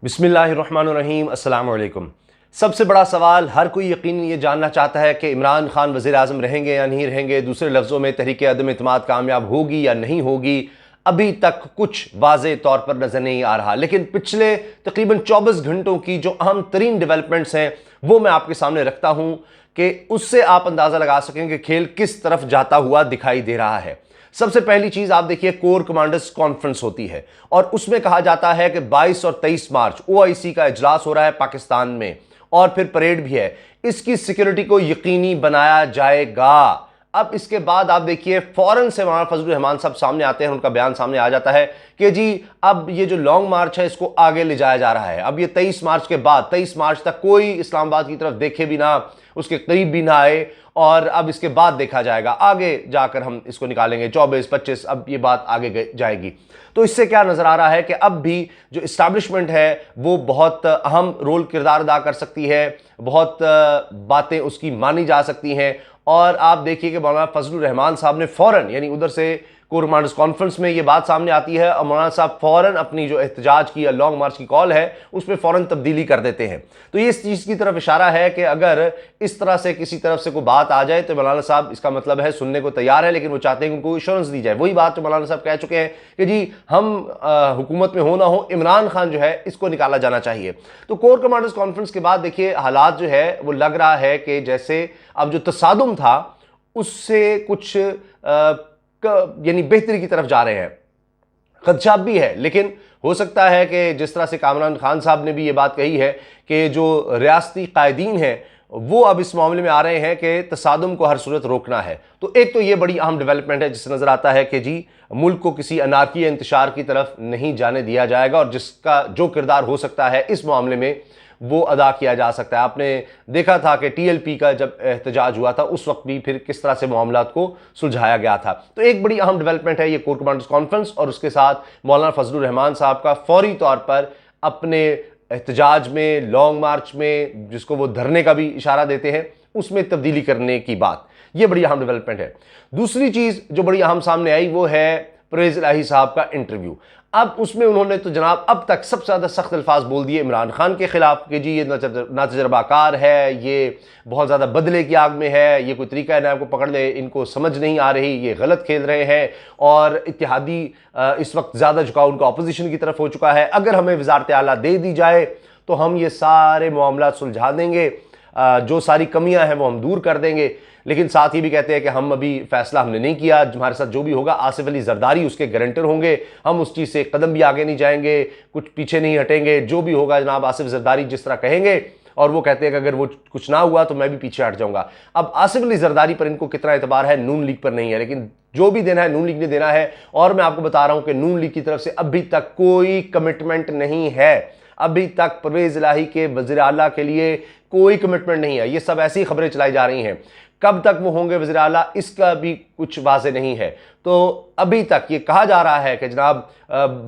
बिस्मिल्लाहिर्रहमानिर्रहीम अस्सलाम वालेकुम। सबसे बड़ा सवाल हर कोई यकीनन ये जानना चाहता है कि इमरान खान वज़ीर आज़म रहेंगे या नहीं रहेंगे। दूसरे लफ्ज़ों में तहरीक अदम इत्मीनाद कामयाब होगी या नहीं होगी, अभी तक कुछ वाज़े तौर पर नज़र नहीं आ रहा। लेकिन पिछले तकरीबन 24 घंटों की जो अहम तरीन डेवलपमेंट्स हैं वो मैं आपके सामने रखता हूँ कि उससे आप अंदाज़ा लगा सकें कि खेल किस तरफ जाता हुआ दिखाई दे रहा है। सबसे पहली चीज आप देखिए, कोर कमांडर्स कॉन्फ्रेंस होती है और उसमें कहा जाता है कि 22 और 23 मार्च ओआईसी का इजलास हो रहा है पाकिस्तान में और फिर परेड भी है। इसकी सिक्योरिटी को यकीनी बनाया जाएगा। अब इसके बाद आप देखिए फौरन से मौलाना फजलुर रहमान साहब सामने आते हैं, उनका बयान सामने आ जाता है कि जी अब ये जो लॉन्ग मार्च है इसको आगे ले जाया जा रहा है। अब ये 23 मार्च के बाद 23 मार्च तक कोई इस्लामाबाद की तरफ देखे भी ना, उसके करीब भी ना आए और अब इसके बाद देखा जाएगा, आगे जाकर हम इसको निकालेंगे 24-25, अब ये बात आगे जाएगी। तो इससे क्या नजर आ रहा है कि अब भी जो इस्टेब्लिशमेंट है वो बहुत अहम रोल किरदार अदा कर सकती है, बहुत बातें उसकी मानी जा सकती हैं। और आप देखिए कि मौलाना फजलुर रहमान साहब ने फौरन, यानी उधर से कोर कमांडर्स कॉन्फ्रेंस में ये बात सामने आती है और मौलाना साहब फौरन अपनी जो एहतजाज की या लॉन्ग मार्च की कॉल है उसमें फौरन तब्दीली कर देते हैं। तो ये इस चीज़ की तरफ इशारा है कि अगर इस तरह से किसी तरफ से कोई बात आ जाए तो मौलाना साहब इसका मतलब है सुनने को तैयार है, लेकिन वो चाहते हैं कि उनको इंश्योरेंस दी जाए। वही बात जो मौलाना साहब कह चुके हैं कि जी हम हुकूमत में हो ना हो, इमरान खान जो है इसको निकाला जाना चाहिए। तो कोर कमांडर्स कॉन्फ्रेंस के बाद देखिए हालात जो है वो लग रहा है कि जैसे अब जो तसादुम था उससे कुछ यानी बेहतरी की तरफ जा रहे हैं। खदशा भी है, लेकिन हो सकता है कि जिस तरह से कामरान खान साहब ने भी ये बात कही है कि जो रियासती कायदीन हैं वो अब इस मामले में आ रहे हैं कि तसादुम को हर सूरत रोकना है। तो एक तो ये बड़ी अहम डेवलपमेंट है जिससे नजर आता है कि जी मुल्क को किसी अनारकी या इंतशार की तरफ नहीं जाने दिया जाएगा और जिसका जो किरदार हो सकता है इस मामले में वो अदा किया जा सकता है। आपने देखा था कि टीएलपी का जब एहतजाज हुआ था उस वक्त भी फिर किस तरह से मामलात को सुलझाया गया था। तो एक बड़ी अहम डेवलपमेंट है ये कोर कमांडर्स कॉन्फ्रेंस और उसके साथ मौलाना फजलुर रहमान साहब का फौरी तौर पर अपने एहतजाज में, लॉन्ग मार्च में, जिसको वो धरने का भी इशारा देते हैं, उसमें तब्दीली करने की बात, ये बड़ी अहम डेवलपमेंट है। दूसरी चीज़ जो बड़ी अहम सामने आई वो है परवेज़ इलाही साहब का इंटरव्यू। अब उसमें उन्होंने तो जनाब अब तक सबसे ज़्यादा सख्त अल्फाज बोल दिए इमरान खान के खिलाफ कि जी ये नातजर्बाकार है, ये बहुत ज़्यादा बदले की आग में है, ये कोई तरीका है ना आपको पकड़ ले, इनको समझ नहीं आ रही, ये गलत खेल रहे हैं और इत्तेहादी इस वक्त ज़्यादा झुकाव उनका अपोजिशन की तरफ हो चुका है। अगर हमें वज़ारत आला दे दी जाए तो हम ये सारे मामला सुलझा देंगे, जो सारी कमियां हैं वो हम दूर कर देंगे। लेकिन साथ ही भी कहते हैं कि हम अभी फैसला हमने नहीं किया, हमारे साथ जो भी होगा आसिफ अली जरदारी उसके गारंटर होंगे, हम उस चीज़ से कदम भी आगे नहीं जाएंगे, कुछ पीछे नहीं हटेंगे, जो भी होगा जनाब आसिफ जरदारी जिस तरह कहेंगे। और वो कहते हैं कि अगर वो कुछ ना हुआ तो मैं भी पीछे हट जाऊंगा। अब आसिफ अली जरदारी पर इनको कितना एतबार है, नून लीग पर नहीं है, लेकिन जो भी देना है नून लीग ने देना है। और मैं आपको बता रहा हूं कि नून लीग की तरफ से अभी तक कोई कमिटमेंट नहीं है, अभी तक परवेज़ इलाही के वज़ीर आला के लिए कोई कमिटमेंट नहीं है। ये सब ऐसी खबरें चलाई जा रही हैं, कब तक वो होंगे वज़ीर आला इसका भी कुछ वाज़े नहीं है। तो अभी तक ये कहा जा रहा है कि जनाब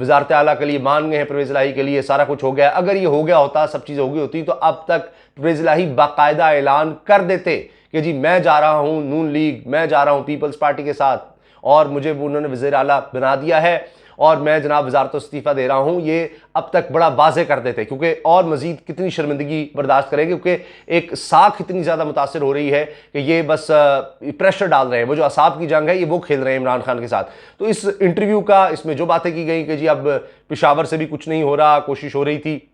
वज़ारत आला के लिए मान गए हैं, परवेज़ इलाही के लिए सारा कुछ हो गया। अगर ये हो गया होता, सब चीज़ हो गई होती, तो अब तक परवेज़ इलाही बाकायदा ऐलान कर देते कि जी मैं जा रहा हूँ नून लीग, मैं जा रहा हूँ पीपल्स पार्टी के साथ और मुझे उन्होंने वज़ीर आला बना दिया है और मैं जनाब वजारत इस्तीफ़ा दे रहा हूँ। ये अब तक बड़ा वाज़े कर देते, क्योंकि और मज़ीद कितनी शर्मिंदगी बर्दाश्त करेंगे, क्योंकि एक साख इतनी ज़्यादा मुतासर हो रही है कि ये बस प्रेशर डाल रहे हैं। वो जो असाब की जंग है ये वो खेल रहे हैं इमरान खान के साथ। तो इस इंटरव्यू का, इसमें जो बातें की गई कि जी अब पेशावर से भी कुछ नहीं हो रहा, कोशिश हो रही थी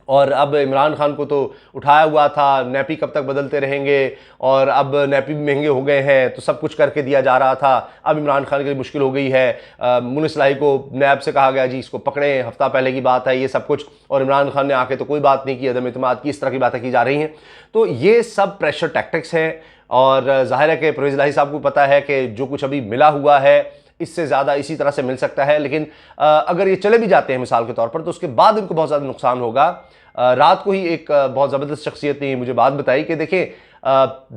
और अब इमरान खान को तो उठाया हुआ था, नैपी कब तक बदलते रहेंगे और अब नैपी भी महंगे हो गए हैं, तो सब कुछ करके दिया जा रहा था, अब इमरान खान के लिए मुश्किल हो गई है। मुनिस इलाही को नैब से कहा गया जी इसको पकड़ें, हफ्ता पहले की बात है ये सब कुछ, और इमरान खान ने आके तो कोई बात नहीं की, अदम इत्मीनाद की, इस तरह की बातें की जा रही हैं। तो ये सब प्रेशर टैक्टिक्स हैं और जाहिर है कि परवेज़ इलाही साहब को पता है कि जो कुछ अभी मिला हुआ है इससे ज़्यादा इसी तरह से मिल सकता है। लेकिन अगर ये चले भी जाते हैं मिसाल के तौर पर तो उसके बाद इनको बहुत ज़्यादा नुकसान होगा। रात को ही एक बहुत ज़बरदस्त शख्सियत ने मुझे बात बताई कि देखिए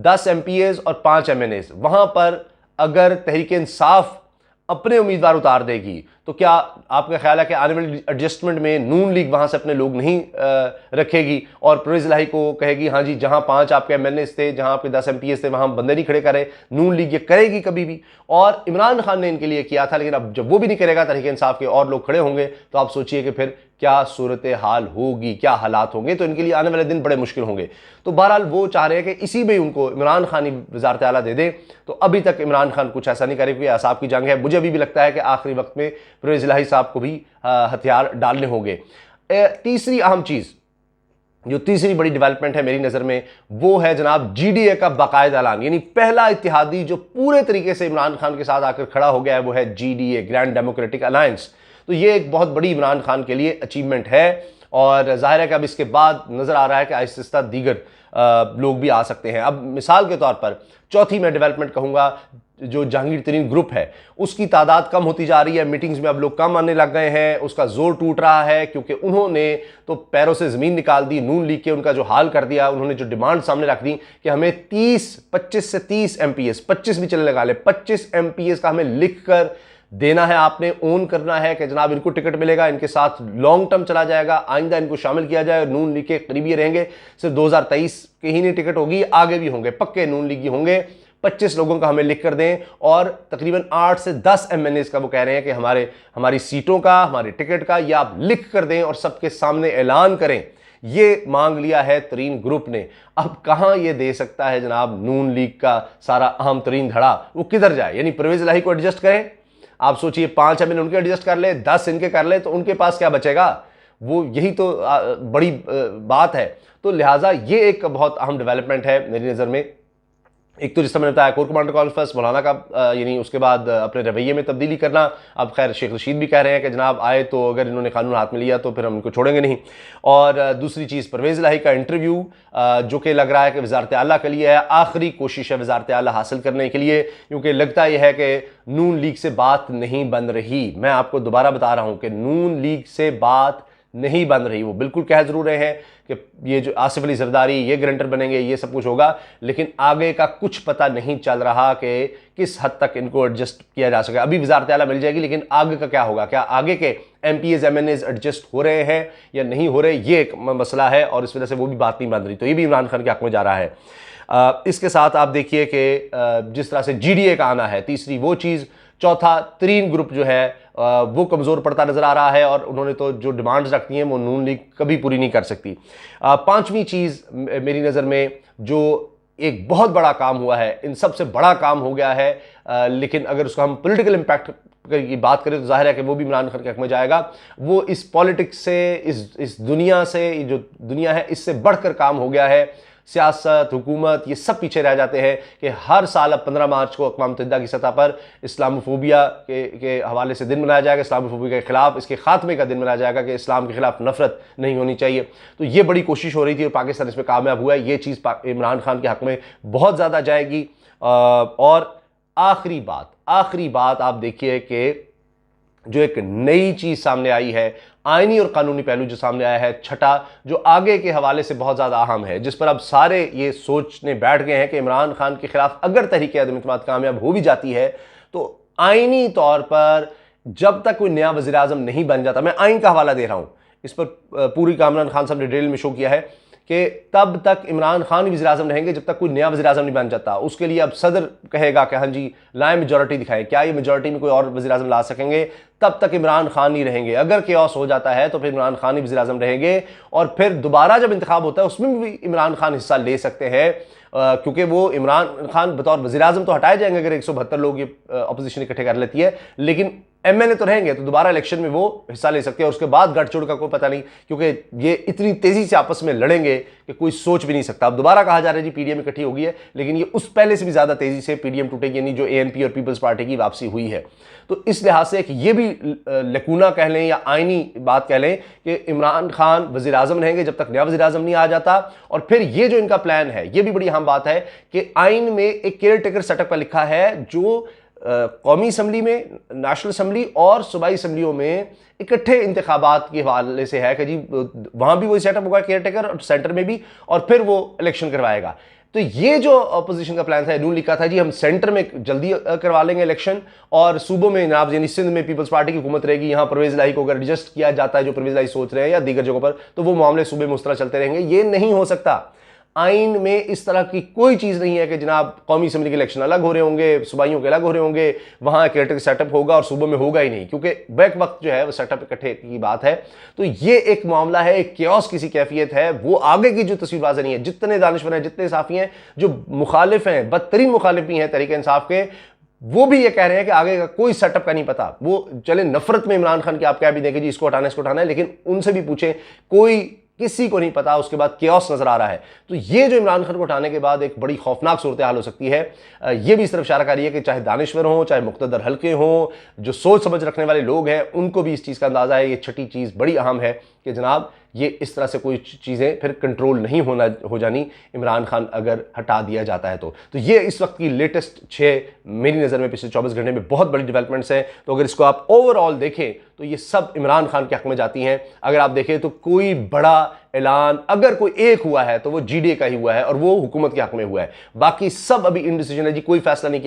10 MPAs और 5 MNAs वहाँ पर अगर तहरीक इंसाफ अपने उम्मीदवार उतार देगी तो क्या आपका ख्याल है कि आने वाली एडजस्टमेंट में नून लीग वहाँ से अपने लोग नहीं रखेगी और परवेज़ इलाही को कहेगी हाँ जी जहाँ 5 आपके MNAs थे, जहाँ आपके 10 MPAs थे वहाँ हम बंदे नहीं खड़े करें, नून लीग ये करेगी कभी भी। और इमरान खान ने इनके लिए किया था, लेकिन अब जब वो भी नहीं करेगा तहरीक इंसाफ के और लोग खड़े होंगे तो आप सोचिए कि फिर क्या सूरत हाल होगी, क्या हालात होंगे। तो इनके लिए आने वाले दिन बड़े मुश्किल होंगे। तो बहरहाल वो चाह रहे हैं कि इसी में उनको इमरान खान ही वज़ारत आला दे दे। तो अभी तक इमरान खान कुछ ऐसा नहीं करे, क्योंकि असाब की जंग है। मुझे अभी भी लगता है कि आखिरी वक्त में परवेज़ इलाही साहब को भी हथियार डालने होंगे। तीसरी अहम चीज़, जो तीसरी बड़ी डेवलपमेंट है मेरी नज़र में, वो है जनाब GDA का बाकायदा ऐलान। यानी पहला इत्तेहादी जो पूरे तरीके से इमरान खान के साथ आकर खड़ा हो गया है वो है GDA, ग्रैंड डेमोक्रेटिक अलायंस। तो ये एक बहुत बड़ी इमरान खान के लिए अचीवमेंट है और जाहिर है कि अब इसके बाद नज़र आ रहा है कि आहिस्ता दीगर लोग भी आ सकते हैं। अब मिसाल के तौर पर चौथी मैं डेवलपमेंट कहूँगा, जो जहांगीर तरीन ग्रुप है उसकी तादाद कम होती जा रही है। मीटिंग्स में अब लोग कम आने लग गए हैं, उसका जोर टूट रहा है, क्योंकि उन्होंने तो पैरों से ज़मीन निकाल दी। नून लीग के उनका जो हाल कर दिया, उन्होंने जो डिमांड सामने रख दी कि हमें 25 से 30 MPs, 25 भी चले लगा ले, 25 MPs का हमें लिख कर देना है, आपने ओन करना है कि जनाब इनको टिकट मिलेगा, इनके साथ लॉन्ग टर्म चला जाएगा, आइंदा इनको शामिल किया जाए। नून लीग के करीबी रहेंगे। सिर्फ 2023 की ही नहीं टिकट होगी, आगे भी होंगे, पक्के नून लीगी होंगे। 25 लोगों का हमें लिख कर दें और तकरीबन 8 से 10 MNAs का वो कह रहे हैं कि हमारी सीटों का, हमारे टिकट का, या आप लिख कर दें और सबके सामने ऐलान करें। ये मांग लिया है तरीन ग्रुप ने। अब कहां ये दे सकता है जनाब नून लीग का सारा अहम तरीन धड़ा, वो किधर जाए? यानी परवेज इलाही को एडजस्ट करें, आप सोचिए 5 MNA उनके एडजस्ट कर ले, 10 इनके कर ले, तो उनके पास क्या बचेगा? वो यही तो बड़ी बात है। तो लिहाजा ये एक बहुत अहम डेवलपमेंट है मेरी नज़र में। एक तो जिस समय बताया कोर कमांडर कॉन्फ्रेंस मौलाना का, यानी उसके बाद अपने रवैये में तब्दीली करना। अब खैर शेख रशीद भी कह रहे हैं कि जनाब आए तो अगर इन्होंने कानून हाथ में लिया तो फिर हम इनको छोड़ेंगे नहीं। और दूसरी चीज़ परवेज़ इलाही का इंटरव्यू, जो कि लग रहा है कि वज़ारत आला के लिए है, आखिरी कोशिश है वज़ारत आला हासिल करने के लिए, क्योंकि लगता यह है कि नून लीग से बात नहीं बन रही। मैं आपको दोबारा बता रहा हूँ कि नून लीग से बात नहीं बन रही। वो बिल्कुल कह जरूर रहे हैं कि ये जो आसिफ अली जरदारी ये गारंटर बनेंगे, ये सब कुछ होगा, लेकिन आगे का कुछ पता नहीं चल रहा कि किस हद तक इनको एडजस्ट किया जा सके। अभी वज़ारत आला मिल जाएगी, लेकिन आगे का क्या होगा? क्या आगे के MPs MNAs एडजस्ट हो रहे हैं या नहीं हो रहे? ये एक मसला है और इस वजह से वो भी बात नहीं बन रही। तो ये भी इमरान खान के हक में जा रहा है। इसके साथ आप देखिए कि जिस तरह से GDA का आना है, तीसरी वो चीज़। चौथा तरीन ग्रुप जो है वो कमज़ोर पड़ता नज़र आ रहा है और उन्होंने तो जो डिमांड्स रखती हैं वो नून लीग कभी पूरी नहीं कर सकती। पांचवी चीज़ मेरी नज़र में जो एक बहुत बड़ा काम हुआ है, इन सबसे बड़ा काम हो गया है, लेकिन अगर उसको हम पॉलिटिकल इम्पैक्ट की बात करें तो जाहिर है कि वो भी इमरान खान के हक में जाएगा। वो इस पॉलिटिक्स से, इस दुनिया से, जो दुनिया है इससे बढ़कर काम हो गया है। सियासत, हुकूमत, ये सब पीछे रह जाते हैं कि हर साल अब 15 मार्च को अक़वाम मुत्तहिदा की सतह पर इस्लामोफोबिया के हवाले से दिन मनाया जाएगा, इस्लामोफोबिया के खिलाफ, इसके खात्मे का दिन मनाया जाएगा कि इस्लाम के खिलाफ नफरत नहीं होनी चाहिए। तो ये बड़ी कोशिश हो रही थी और पाकिस्तान इसमें कामयाब हुआ है। ये चीज़ इमरान खान के हक में बहुत ज़्यादा जाएगी। और आखिरी बात आप देखिए कि जो एक नई चीज़ सामने आई है, आईनी और कानूनी पहलू जो सामने आया है, छठा, जो आगे के हवाले से बहुत ज़्यादा अहम है, जिस पर अब सारे ये सोचने बैठ गए हैं कि इमरान खान के खिलाफ अगर तहरीक अदम इत्तेमाद कामयाब हो भी जाती है तो आईनी तौर पर जब तक कोई नया वज़ीर आज़म नहीं बन जाता, मैं आइन का हवाला दे रहा हूँ, इस पर पूरी इमरान खान साहब ने डिटेल में शो किया है कि तब तक इमरान खान वज़ीर आज़म रहेंगे जब तक कोई नया वज़ीर आज़म नहीं बन जाता। उसके लिए अब सदर कहेगा कि हाँ जी लाए मेजॉरिटी दिखाएं, क्या ये मेजॉरिटी में कोई और वज़ीर आज़म ला सकेंगे? तब तक इमरान खान ही रहेंगे। अगर केओस हो जाता है तो फिर इमरान खान ही वज़ीर आज़म रहेंगे और फिर दोबारा जब इंतखाब होता है उसमें भी इमरान खान हिस्सा ले सकते हैं, क्योंकि वो इमरान खान बतौर वज़ीर आज़म तो हटाए जाएंगे अगर 172 लोग ये अपोजिशन इकट्ठे कर लेती है, लेकिन MNA तो रहेंगे, तो दोबारा इलेक्शन में वो हिस्सा ले सकते हैं। और उसके बाद गठजोड़ का कोई पता नहीं, क्योंकि ये इतनी तेजी से आपस में लड़ेंगे कि कोई सोच भी नहीं सकता। अब दोबारा कहा जा रहा है जी PDM इकट्ठी हो गई है, लेकिन ये उस पहले से भी ज़्यादा तेजी से PDM टूटेगी, यानी जो ANP और पीपल्स पार्टी की वापसी हुई है। तो इस लिहाज से एक ये भी लकूना कह लें या आइनी बात कह लें कि इमरान खान वज़ीर आज़म रहेंगे जब तक नया वज़ीर आज़म नहीं आ जाता। और फिर ये जो इनका प्लान है, ये भी बड़ी अहम बात है कि आइन में एक केयर टेकर सेटअप पर लिखा है जो कौमी असम्बली में, नेशनल असम्बली और सूबाई असम्बलियों में इकट्ठे इंतखाबात के हवाले से है कि जी वहाँ भी वही सेटअप होगा केयर टेकर और सेंटर में भी, और फिर वो इलेक्शन करवाएगा। तो ये जो अपोजिशन का प्लान था, नून लिखा था जी हम सेंटर में जल्दी करवा लेंगे इलेक्शन और सूबों में जनाब यानी सिंध में पीपल्स पार्टी की हुकूमत रहेगी, यहाँ परवेज़ इलाही को अगर एडजस्ट किया जाता है जो परवेज़ इलाही सोच रहे हैं या दीगर जगहों पर, तो वो मामले सूबे में उस तरह चलते रहेंगे। ये नहीं हो सकता। आइन में इस तरह की कोई चीज़ नहीं है कि जनाब कौमी असम्बली के इलेक्शन अलग हो रहे होंगे, सूबाइयों के अलग हो रहे होंगे, वहाँ केयरटेकर सेटअप होगा और सूबों में होगा ही नहीं, क्योंकि बैक वक्त जो है वो सेटअप इकट्ठे की बात है। तो ये एक मामला है, एक क्योस किसी कैफियत है, वो आगे की जो तस्वीर वाज़ेह नहीं है। जितने दानिश्वर हैं, जितने साफ़ी हैं, जो मुखालिफ हैं, बदतरीन मुखालिफ भी हैं तहरीक इंसाफ के, वो भी ये कह रहे हैं कि आगे का कोई सेटअप का नहीं पता। वो चले नफरत में इमरान खान की आप क्या भी देखें जी, इसको हटाना है, लेकिन उनसे भी पूछें, कोई किसी को नहीं पता। उसके बाद केओस नजर आ रहा है। तो ये जो इमरान खान को हटाने के बाद एक बड़ी खौफनाक सूरत हाल हो सकती है। ये भी इस तरफ इशारा कर रही है कि चाहे दानिश्वर हों, चाहे मुक़्तदर हल्के हों, जो सोच समझ रखने वाले लोग हैं, उनको भी इस चीज़ का अंदाज़ा है। ये छठी चीज़ बड़ी अहम है कि जनाब ये इस तरह से कोई चीज़ें फिर कंट्रोल नहीं हो जानी इमरान खान अगर हटा दिया जाता है। तो ये इस वक्त की लेटेस्ट 6 मेरी नज़र में पिछले 24 घंटे में बहुत बड़ी डेवलपमेंट्स हैं। तो अगर इसको आप ओवरऑल देखें तो ये सब इमरान खान के हक में जाती हैं। अगर आप देखें तो कोई बड़ा ऐलान अगर कोई एक हुआ है तो वो जीडीए का ही हुआ है और वो हुकूमत के हक में हुआ है। बाकी सब अभी इनडिसीजन है जी, कोई फैसला नहीं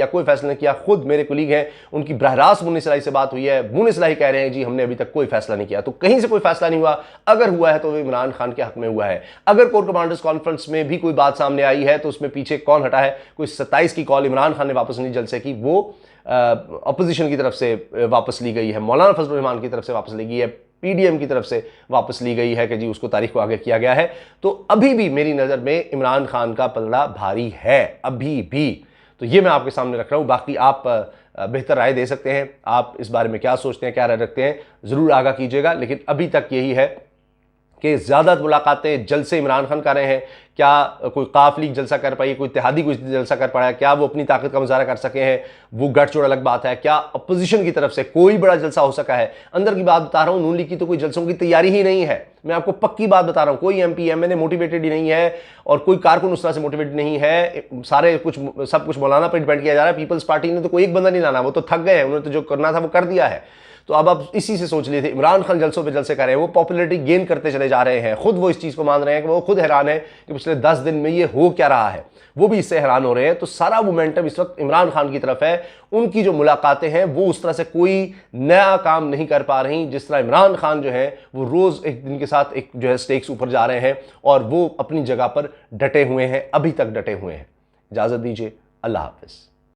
किया। खुद मेरे कुलीग हैं, उनकी बहरास मुन्नी सलाही से बात हुई है, मुन्नी सलाही कह रहे हैं जी हमने अभी तक कोई फैसला नहीं किया। तो कहीं से कोई फैसला नहीं हुआ। अगर हुआ है तो वो इमरान खान के हक में हुआ है। अगर कोर कमांडर्स कॉन्फ्रेंस में भी कोई बात सामने आई है तो उसमें पीछे कौन हटा है? कोई 27 की कॉल इमरान खान ने वापस नहीं जलसे की, वो अपोजिशन की तरफ से वापस ली गई है, मौलाना फजल रहमान की तरफ से वापस ली गई है, पीडीएम की तरफ से वापस ली गई है कि जी उसको तारीख को आगे किया गया है। तो अभी भी मेरी नज़र में इमरान खान का पलड़ा भारी है, अभी भी। तो ये मैं आपके सामने रख रहा हूँ। बाकी आप बेहतर राय दे सकते हैं, आप इस बारे में क्या सोचते हैं, क्या राय रखते हैं, ज़रूर आगाह कीजिएगा। लेकिन अभी तक यही है कि ज़्यादा मुलाकातें जलसे इमरान खान कर रहे हैं। क्या कोई काफ लीग जलसा कर पाई, कोई इत्तेहादी कोई जलसा कर पाया, क्या वो अपनी ताकत का मुजाहरा कर सके हैं, वो गठजोड़ अलग बात है। क्या अपोजिशन की तरफ से कोई बड़ा जलसा हो सका है? अंदर की बात बता रहा हूँ, नून लीग की तो कोई जलसों की तैयारी ही नहीं है। मैं आपको पक्की बात बता रहा हूँ, कोई एमपी एमएलए मोटिवेटेड ही नहीं है और कोई कारकुन उस तरह से मोटिवेटेड नहीं है। सब कुछ मौलाना पर डिपेंड किया जा रहा है। पीपल्स पार्टी ने तो कोई एक बंदा नहीं लाना, वो तो थक गए हैं, उन्होंने तो जो करना था वो कर दिया है। तो अब आप इसी से सोच लिए थे, इमरान खान जलसों पे जलसे कर रहे हैं, वो पॉपुलैरिटी गेन करते चले जा रहे हैं। खुद वो इस चीज़ को मान रहे हैं कि वो खुद हैरान है कि पिछले 10 दिन में ये हो क्या रहा है, वो भी इससे हैरान हो रहे हैं। तो सारा मोमेंटम इस वक्त इमरान खान की तरफ है। उनकी जो मुलाकातें हैं वो उस तरह से कोई नया काम नहीं कर पा रही, जिस तरह इमरान खान जो है वो रोज़ एक दिन के साथ एक जो है स्टेक्स ऊपर जा रहे हैं और वो अपनी जगह पर डटे हुए हैं, अभी तक डटे हुए हैं। इजाज़त दीजिए, अल्लाह हाफिज़।